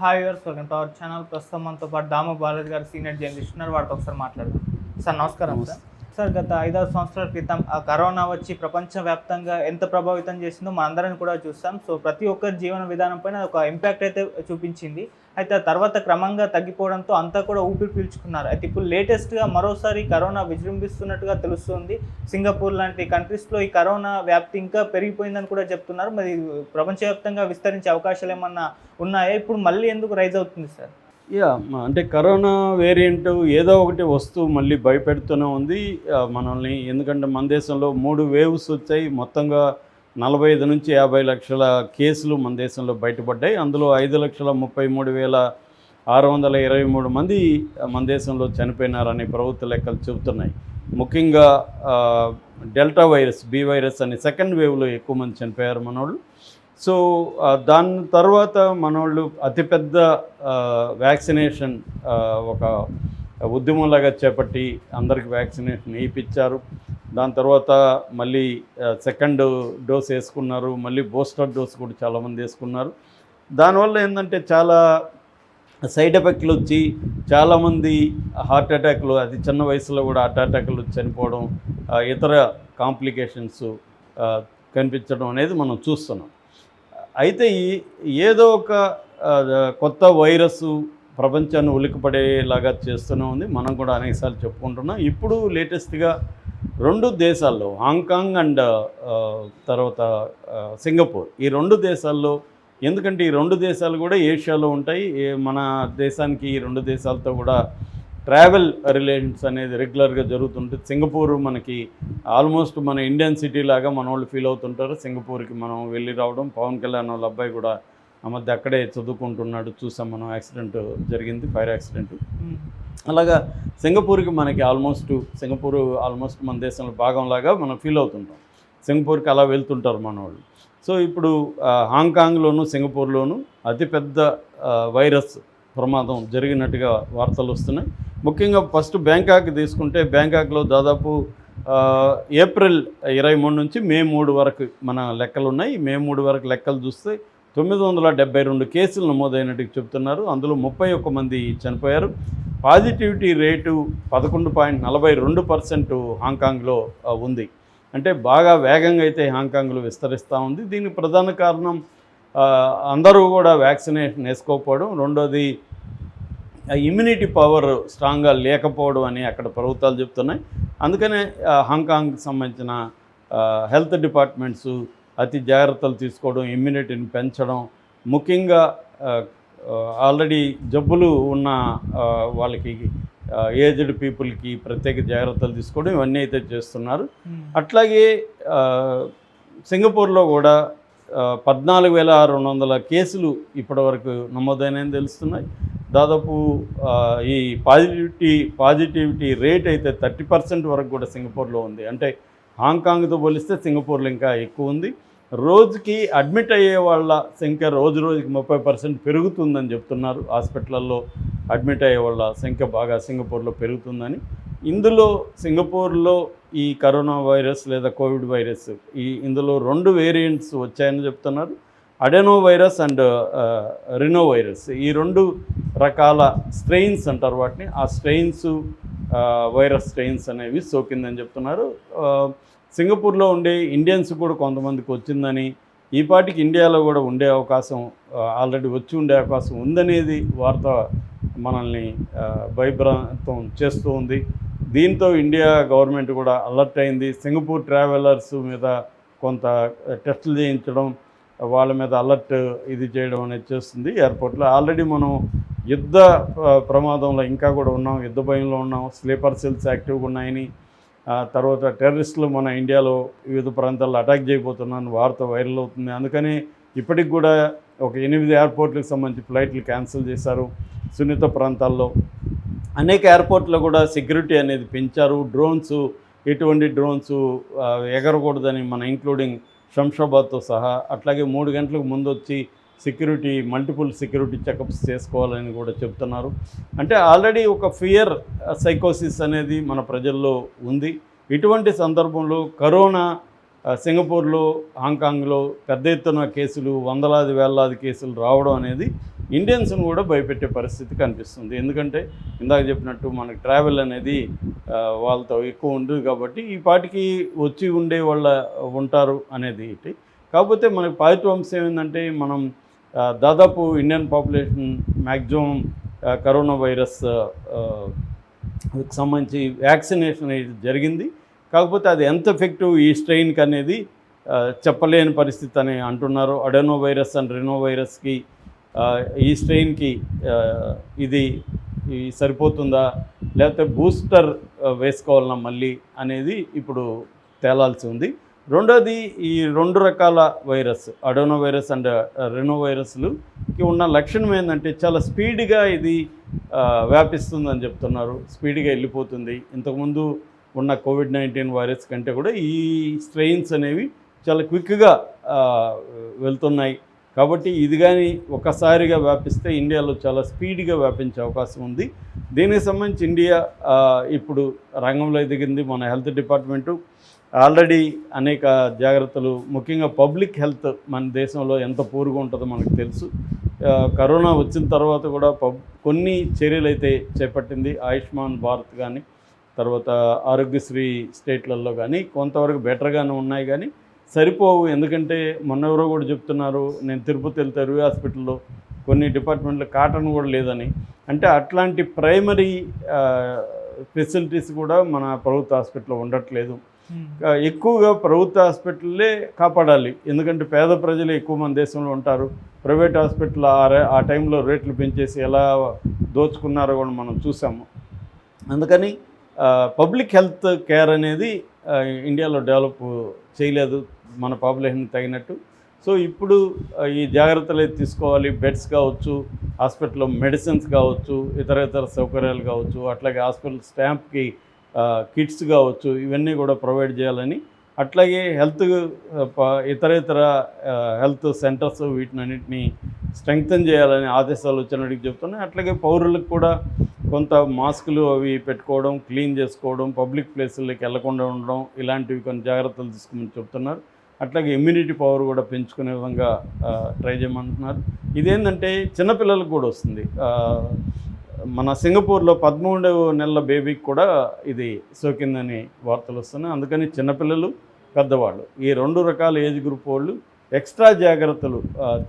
Hi viewers, welcome to our channel. ప్రస్తుతం మనతో పాటు దాము బాలాజీ గారు సీనియర్ జర్నలిస్ట్ ఉన్నారు. వాటితో ఒకసారి మాట్లాడదాం. సార్ నమస్కారం. సార్ గత 5-6 సంవత్సరాల క్రితం ఆ కరోనా వచ్చి ప్రపంచవ్యాప్తంగా ఎంత ప్రభావితం చేసిందో మనందరం కూడా చూస్తాం. సో ప్రతి ఒక్కరి జీవన విధానం పైన ఒక ఇంపాక్ట్ అయితే చూపించింది. అయితే ఆ తర్వాత క్రమంగా తగ్గిపోవడంతో అంతా కూడా ఊపిరి పీల్చుకున్నారు. అయితే ఇప్పుడు లేటెస్ట్గా మరోసారి కరోనా విజృంభిస్తున్నట్టుగా తెలుస్తుంది. సింగపూర్ లాంటి కంట్రీస్లో ఈ కరోనా వ్యాప్తి ఇంకా పెరిగిపోయిందని కూడా చెప్తున్నారు. మరి ప్రపంచవ్యాప్తంగా విస్తరించే అవకాశాలు ఏమన్నా ఉన్నాయా? ఇప్పుడు మళ్ళీ ఎందుకు రైజ్ అవుతుంది సార్? అంటే కరోనా వేరియంట్ ఏదో ఒకటి వస్తూ మళ్ళీ భయపెడుతూనే ఉంది మనల్ని. ఎందుకంటే మన దేశంలో 3 వేవ్స్ వచ్చాయి. మొత్తంగా 45 నుంచి 50 లక్షల కేసులు మన దేశంలో బయటపడ్డాయి. అందులో 5,33,623 మంది మన దేశంలో చనిపోయినారని ప్రభుత్వ లెక్కలు చెబుతున్నాయి. ముఖ్యంగా డెల్టా వైరస్, బి వైరస్ అనే సెకండ్ వేవ్లో ఎక్కువ మంది చనిపోయారు మనోళ్ళు. సో దాని తర్వాత మనోళ్ళు అతిపెద్ద వ్యాక్సినేషన్ ఒక ఉద్యమంలాగా చేపట్టి అందరికి వ్యాక్సినేషన్ వేయించారు. దాని తర్వాత మళ్ళీ సెకండ్ డోస్ వేసుకున్నారు. మళ్ళీ బూస్టర్ డోస్ కూడా చాలామంది వేసుకున్నారు. దానివల్ల ఏంటంటే చాలా సైడ్ ఎఫెక్ట్లు వచ్చి చాలామంది హార్ట్ అటాక్లు, అతి చిన్న వయసులో కూడా హార్ట్ అటాక్లు చనిపోవడం, ఇతర కాంప్లికేషన్స్ కనిపించడం అనేది మనం చూస్తున్నాం. అయితే ఏదో ఒక కొత్త వైరస్ ప్రపంచాన్ని ఉలికిపడేలాగా చేస్తూనే ఉంది. మనం కూడా అనేకసార్లు చెప్పుకుంటున్నాం. ఇప్పుడు లేటెస్ట్గా 2 దేశాల్లో, హాంకాంగ్ అండ్ తర్వాత సింగపూర్, ఈ 2 దేశాల్లో, ఎందుకంటే ఈ 2 దేశాలు కూడా ఏషియాలో ఉంటాయి. మన దేశానికి ఈ 2 దేశాలతో కూడా ట్రావెల్ రిలేషన్స్ అనేది రెగ్యులర్గా జరుగుతుంటుంది. సింగపూర్ మనకి ఆల్మోస్ట్ మన ఇండియన్ సిటీ లాగా మన వాళ్ళు ఫీల్ అవుతుంటారు. సింగపూర్కి మనం వెళ్ళి రావడం, పవన్ కళ్యాణ్ వాళ్ళ అబ్బాయి కూడా ఆ మధ్య అక్కడే చదువుకుంటున్నాడు, చూసాం మనం. యాక్సిడెంట్ జరిగింది, ఫైర్ యాక్సిడెంట్. అలాగా సింగపూర్కి మనకి సింగపూర్ ఆల్మోస్ట్ మన దేశంలో భాగంలాగా మనం ఫీల్ అవుతుంటాం. సింగపూర్కి అలా వెళ్తుంటారు మన వాళ్ళు. సో ఇప్పుడు హాంకాంగ్లోను సింగపూర్లోను అతిపెద్ద వైరస్ ప్రమాదం జరిగినట్టుగా వార్తలు వస్తున్నాయి. ముఖ్యంగా ఫస్ట్ బ్యాంకాక్ తీసుకుంటే, బ్యాంకాక్లో దాదాపు ఏప్రిల్ 23 నుంచి మే 3 వరకు మన లెక్కలు ఉన్నాయి. మే 3 వరకు లెక్కలు చూస్తే 972 కేసులు నమోదైనట్టుగా చెప్తున్నారు. అందులో 31 మంది చనిపోయారు. పాజిటివిటీ రేటు 11.42% హాంకాంగ్లో ఉంది. అంటే బాగా వేగంగా అయితే హాంకాంగ్లో విస్తరిస్తూ ఉంది. దీనికి ప్రధాన కారణం అందరూ కూడా వ్యాక్సినేషన్ వేసుకోకపోవడం, రెండోది ఇమ్యూనిటీ పవర్ స్ట్రాంగ్గా లేకపోవడం అని అక్కడ ప్రభుత్వాలు చెప్తున్నాయి. అందుకనే హాంకాంగ్కి సంబంధించిన హెల్త్ డిపార్ట్మెంట్స్ అతి జాగ్రత్తలు తీసుకోవడం, ఇమ్యూనిటీని పెంచడం, ముఖ్యంగా ఆల్రెడీ జబ్బులు ఉన్న వాళ్ళకి, ఏజ్డ్ పీపుల్కి ప్రత్యేక జాగ్రత్తలు తీసుకోవడం, ఇవన్నీ అయితే చేస్తున్నారు. అట్లాగే సింగపూర్లో కూడా 14,200 కేసులు ఇప్పటివరకు నమోదైనని తెలుస్తున్నాయి. దాదాపు ఈ పాజిటివిటీ రేట్ అయితే 30% వరకు కూడా సింగపూర్లో ఉంది. అంటే హాంకాంగ్తో పోలిస్తే సింగపూర్లో ఇంకా ఎక్కువ ఉంది. రోజుకి అడ్మిట్ అయ్యే వాళ్ళ సంఖ్య రోజుకి 30% పెరుగుతుందని చెప్తున్నారు. హాస్పిటల్లో అడ్మిట్ అయ్యే వాళ్ళ సంఖ్య బాగా సింగపూర్లో పెరుగుతుందని. ఇందులో సింగపూర్లో ఈ కరోనా వైరస్ లేదా కోవిడ్ వైరస్, ఇందులో 2 వేరియంట్స్ వచ్చాయని చెప్తున్నారు. Adreno virus and rhino virus, ఈ 2 రకాల స్ట్రెయిన్స్ అంటారు వాటిని. ఆ స్ట్రెయిన్స్, వైరస్ స్ట్రెయిన్స్ అనేవి సోకిందని చెప్తున్నారు. సింగపూర్లో ఉండే ఇండియన్స్ కూడా కొంతమందికి వచ్చిందని, ఈ పాటికి ఇండియాలో కూడా ఉండే అవకాశం, ఆల్రెడీ వచ్చి ఉండే అవకాశం ఉందనేది వార్త మనల్ని భయభ్రాంతం చేస్తూ ఉంది. దీంతో ఇండియా గవర్నమెంట్ కూడా అలర్ట్ అయింది. సింగపూర్ ట్రావెలర్స్ మీద కొంత టెస్టులు చేయించడం, వాళ్ళ మీద అలర్ట్ ఇది చేయడం అనేది చేస్తుంది ఎయిర్పోర్ట్లో. ఆల్రెడీ మనం యుద్ధ ప్రమాదంలో ఇంకా కూడా ఉన్నాం, యుద్ధ భయంలో ఉన్నాం. స్లీపర్ సెల్స్ యాక్టివ్గా ఉన్నాయని, తర్వాత టెర్రరిస్టులు మన ఇండియాలో వివిధ ప్రాంతాల్లో అటాక్ చేయబోతున్నారని వార్త వైరల్ అవుతుంది. అందుకని ఇప్పటికి కూడా ఒక 8 ఎయిర్పోర్ట్లకు సంబంధించి ఫ్లైట్లు క్యాన్సిల్ చేశారు. సున్నిత ప్రాంతాల్లో అనేక ఎయిర్పోర్ట్లో కూడా సెక్యూరిటీ అనేది పెంచారు. ఎటువంటి డ్రోన్స్ ఎగరకూడదని, మన ఇంక్లూడింగ్ శంషాబాద్తో సహా. అట్లాగే 3 గంటలకు ముందు వచ్చి మల్టిపుల్ సెక్యూరిటీ చెకప్స్ చేసుకోవాలని కూడా చెప్తున్నారు. అంటే ఆల్రెడీ ఒక ఫియర్ సైకోసిస్ అనేది మన ప్రజల్లో ఉంది. ఇటువంటి సందర్భంలో కరోనా సింగపూర్లో, హాంకాంగ్లో పెద్ద ఎత్తున కేసులు, వందలాది వేలాది కేసులు రావడం అనేది ఇండియన్స్ని కూడా భయపెట్టే పరిస్థితి కనిపిస్తుంది. ఎందుకంటే ఇందాక చెప్పినట్టు మనకి ట్రావెల్ అనేది వాళ్ళతో ఎక్కువ ఉండదు కాబట్టి ఈ పాటికి వచ్చి ఉండే వాళ్ళ ఉంటారు అనేది ఇటు. కాకపోతే మనకి పాజిటివ్ అంశం ఏంటంటే మనం దాదాపు Indian population maximum corona virus సంబంధించి వ్యాక్సినేషన్ అనేది జరిగింది. కాకపోతే అది ఎంత ఎఫెక్టివ్ ఈ స్ట్రెయిన్కి అనేది చెప్పలేని పరిస్థితి అని అంటున్నారు. అడెనో వైరస్ అండ్ రినో వైరస్కి ఈ స్ట్రెయిన్కి ఇది సరిపోతుందా లేకపోతే బూస్టర్ వేసుకోవాలన్నా మళ్ళీ అనేది ఇప్పుడు తేలాల్సి ఉంది. రెండోది ఈ 2 రకాల virus Adreno virus and rhino వైరస్లుకి ఉన్న లక్షణం ఏంటంటే చాలా స్పీడ్గా ఇది వ్యాపిస్తుందని చెప్తున్నారు. స్పీడ్గా వెళ్ళిపోతుంది. ఇంతకుముందు ఉన్న కోవిడ్-19 వైరస్ కంటే కూడా ఈ స్ట్రెయిన్స్ అనేవి చాలా క్విక్గా వెళ్తున్నాయి. కాబట్టి ఇది కానీ ఒకసారిగా వ్యాపిస్తే ఇండియాలో చాలా స్పీడ్గా వ్యాపించే అవకాశం ఉంది. దీనికి సంబంధించి ఇండియా ఇప్పుడు రంగంలో దిగింది. మన హెల్త్ డిపార్ట్మెంటు ఆల్రెడీ అనేక జాగ్రత్తలు, ముఖ్యంగా పబ్లిక్ హెల్త్ మన దేశంలో ఎంత పూర్గా ఉంటుందో మనకు తెలుసు. కరోనా వచ్చిన తర్వాత కూడా కొన్ని చర్యలు అయితే చేపట్టింది. ఆయుష్మాన్ భారత్ కానీ తర్వాత ఆరోగ్యశ్రీ స్టేట్లలో కానీ కొంతవరకు బెటర్గానే ఉన్నాయి కానీ సరిపోవు. ఎందుకంటే మొన్నెవరో కూడా చెప్తున్నారు, నేను తిరుపతి వెళ్తే రుయ్ హాస్పిటల్లో కొన్ని డిపార్ట్మెంట్లో కాటన్ కూడా లేదని. అంటే అట్లాంటి ప్రైమరీ ఫెసిలిటీస్ కూడా మన ప్రభుత్వ హాస్పిటల్లో ఉండట్లేదు. ఎక్కువగా ప్రభుత్వ హాస్పిటల్లే కాపాడాలి. ఎందుకంటే పేద ప్రజలు ఎక్కువ మన దేశంలో ఉంటారు. ప్రైవేట్ హాస్పిటల్ ఆ టైంలో రేట్లు పెంచేసి ఎలా దోచుకున్నారో కూడా మనం చూసాము. అందుకని పబ్లిక్ హెల్త్ కేర్ అనేది ఇండియాలో డెవలప్ చేయలేదు మన పాపులేషన్కి తగినట్టు. సో ఇప్పుడు ఈ జాగ్రత్తలు అయితే తీసుకోవాలి. బెడ్స్ కావచ్చు, హాస్పిటల్లో మెడిసిన్స్ కావచ్చు, ఇతర సౌకర్యాలు కావచ్చు, అట్లాగే హాస్పిటల్ స్టాంప్కి కిట్స్ కావచ్చు, ఇవన్నీ కూడా ప్రొవైడ్ చేయాలని, అట్లాగే ఇతర హెల్త్ సెంటర్స్ వీటినన్నింటినీ స్ట్రెంగ్తన్ చేయాలని ఆదేశాలు వచ్చినట్టుగా చెప్తున్నాయి. అట్లాగే పౌరులకు కూడా కొంత మాస్కులు అవి పెట్టుకోవడం, క్లీన్ చేసుకోవడం, పబ్లిక్ ప్లేసుల్లోకి వెళ్లకుండా ఉండడం, ఇలాంటివి కొన్ని జాగ్రత్తలు తీసుకోమని చెప్తున్నారు. అట్లాగే ఇమ్యూనిటీ పవర్ కూడా పెంచుకునే విధంగా ట్రై చేయమంటున్నారు. ఇదేంటంటే చిన్నపిల్లలకు కూడా వస్తుంది. మన సింగపూర్లో 13 నెలల బేబీకి కూడా ఇది సోకిందని వార్తలు వస్తున్నాయి. అందుకని చిన్నపిల్లలు, పెద్దవాళ్ళు ఈ 2 రకాల ఏజ్ గ్రూప్ వాళ్ళు ఎక్స్ట్రా జాగ్రత్తలు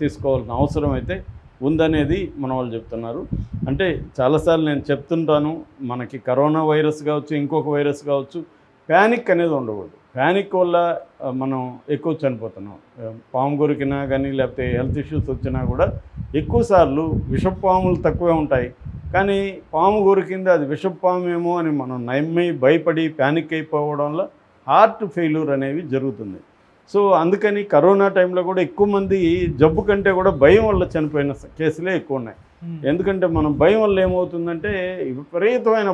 తీసుకోవాల్సిన అవసరం అయితే ఉందనేది మన వాళ్ళు చెప్తున్నారు. అంటే చాలాసార్లు నేను చెప్తుంటాను, మనకి కరోనా వైరస్ కావచ్చు, ఇంకొక వైరస్ కావచ్చు, ప్యానిక్ అనేది ఉండకూడదు. ప్యానిక్ వల్ల మనం ఎక్కువ చనిపోతున్నాం. పాము కొరికినా కానీ లేకపోతే హెల్త్ ఇష్యూస్ వచ్చినా కూడా ఎక్కువసార్లు విషపాములు తక్కువే ఉంటాయి. కానీ పాము కొరికింది అది విషపామేమో అని మనం నమ్మి భయపడి ప్యానిక్ అయిపోవడం వల్ల హార్ట్ ఫెయిల్యూర్ అనేవి జరుగుతుంది. సో అందుకని కరోనా టైంలో కూడా ఎక్కువ మంది జబ్బు కంటే కూడా భయం వల్ల చనిపోయిన కేసులే ఎక్కువ ఉన్నాయి. ఎందుకంటే మనం భయం వల్ల ఏమవుతుందంటే విపరీతమైన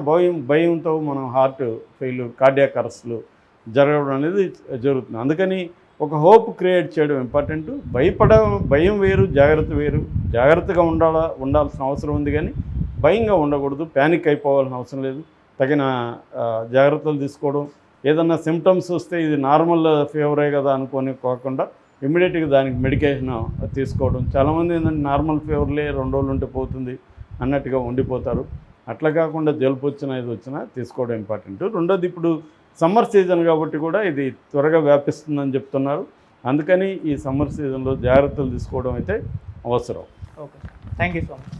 భయంతో మనం హార్ట్ ఫెయిల్యూర్, కార్డియాక్ అరెస్ట్లు జరగడం అనేది జరుగుతుంది. అందుకని ఒక హోప్ క్రియేట్ చేయడం ఇంపార్టెంట్. భయం వేరు, జాగ్రత్త వేరు. జాగ్రత్తగా ఉండాల్సిన అవసరం ఉంది కానీ భయంగా ఉండకూడదు. ప్యానిక్ అయిపోవాల్సిన అవసరం లేదు. తగిన జాగ్రత్తలు తీసుకోవడం, ఏదన్నా సిమ్టమ్స్ వస్తే ఇది నార్మల్ ఫీవరే కదా అనుకొని కాకుండా ఇమ్మీడియట్గా దానికి మెడికేషన్ తీసుకోవడం. చాలామంది ఏంటంటే నార్మల్ ఫీవర్లే 2 రోజులు ఉంటే పోతుంది అన్నట్టుగా ఉండిపోతారు. అట్లా కాకుండా జలుబు వచ్చినా ఇది వచ్చినా తీసుకోవడం ఇంపార్టెంట్. రెండోది ఇప్పుడు సమ్మర్ సీజన్ కాబట్టి కూడా ఇది త్వరగా వ్యాపిస్తుందని చెప్తున్నారు. అందుకని ఈ సమ్మర్ సీజన్లో జాగ్రత్తలు తీసుకోవడం అయితే అవసరం. Okay, thank you so much.